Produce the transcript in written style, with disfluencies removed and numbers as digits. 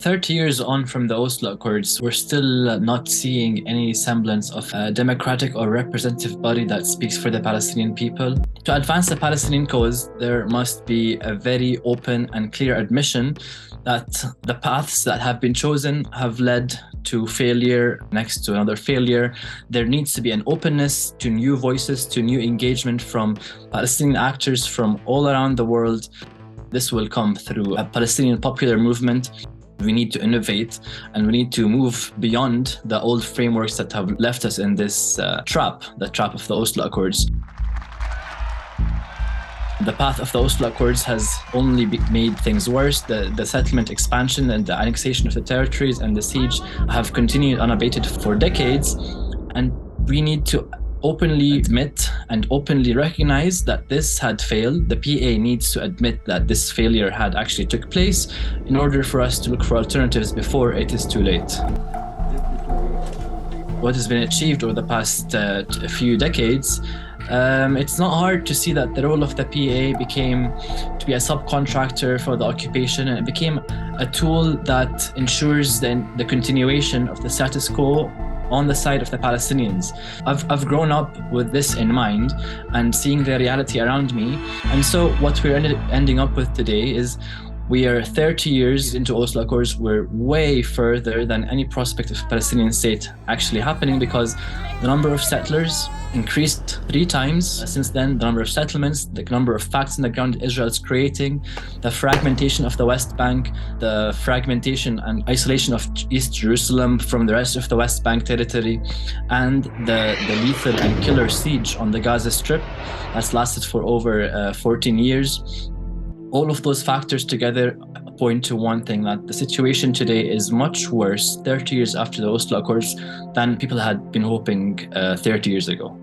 30 years on from the Oslo Accords, we're still not seeing any semblance of a democratic or representative body that speaks for the Palestinian people. To advance the Palestinian cause, there must be a very open and clear admission that the paths that have been chosen have led to failure next to another failure. There needs to be an openness to new voices, to new engagement from Palestinian actors from all around the world. This will come through a Palestinian popular movement. We need to innovate and we need to move beyond the old frameworks that have left us in this trap, the trap of the Oslo Accords. The path of the Oslo Accords has only made things worse. The settlement expansion and the annexation of the territories and the siege have continued unabated for decades. And we need to openly admit and openly recognize that this had failed. The PA needs to admit that this failure had actually took place in order for us to look for alternatives before it is too late. What has been achieved over the past few decades, it's not hard to see that the role of the PA became to be a subcontractor for the occupation, and it became a tool that ensures the continuation of the status quo on the side of the Palestinians. I've grown up with this in mind and seeing the reality around me. And so what we're ending up with today is we are 30 years into Oslo Accords. We're way further than any prospect of a Palestinian state actually happening, because the number of settlers increased 3 times since then. The number of settlements, the number of facts on the ground Israel is creating, the fragmentation of the West Bank, the fragmentation and isolation of East Jerusalem from the rest of the West Bank territory, and the lethal and killer siege on the Gaza Strip that's lasted for over 14 years. All of those factors together point to one thing, that the situation today is much worse 30 years after the Oslo Accords than people had been hoping 30 years ago.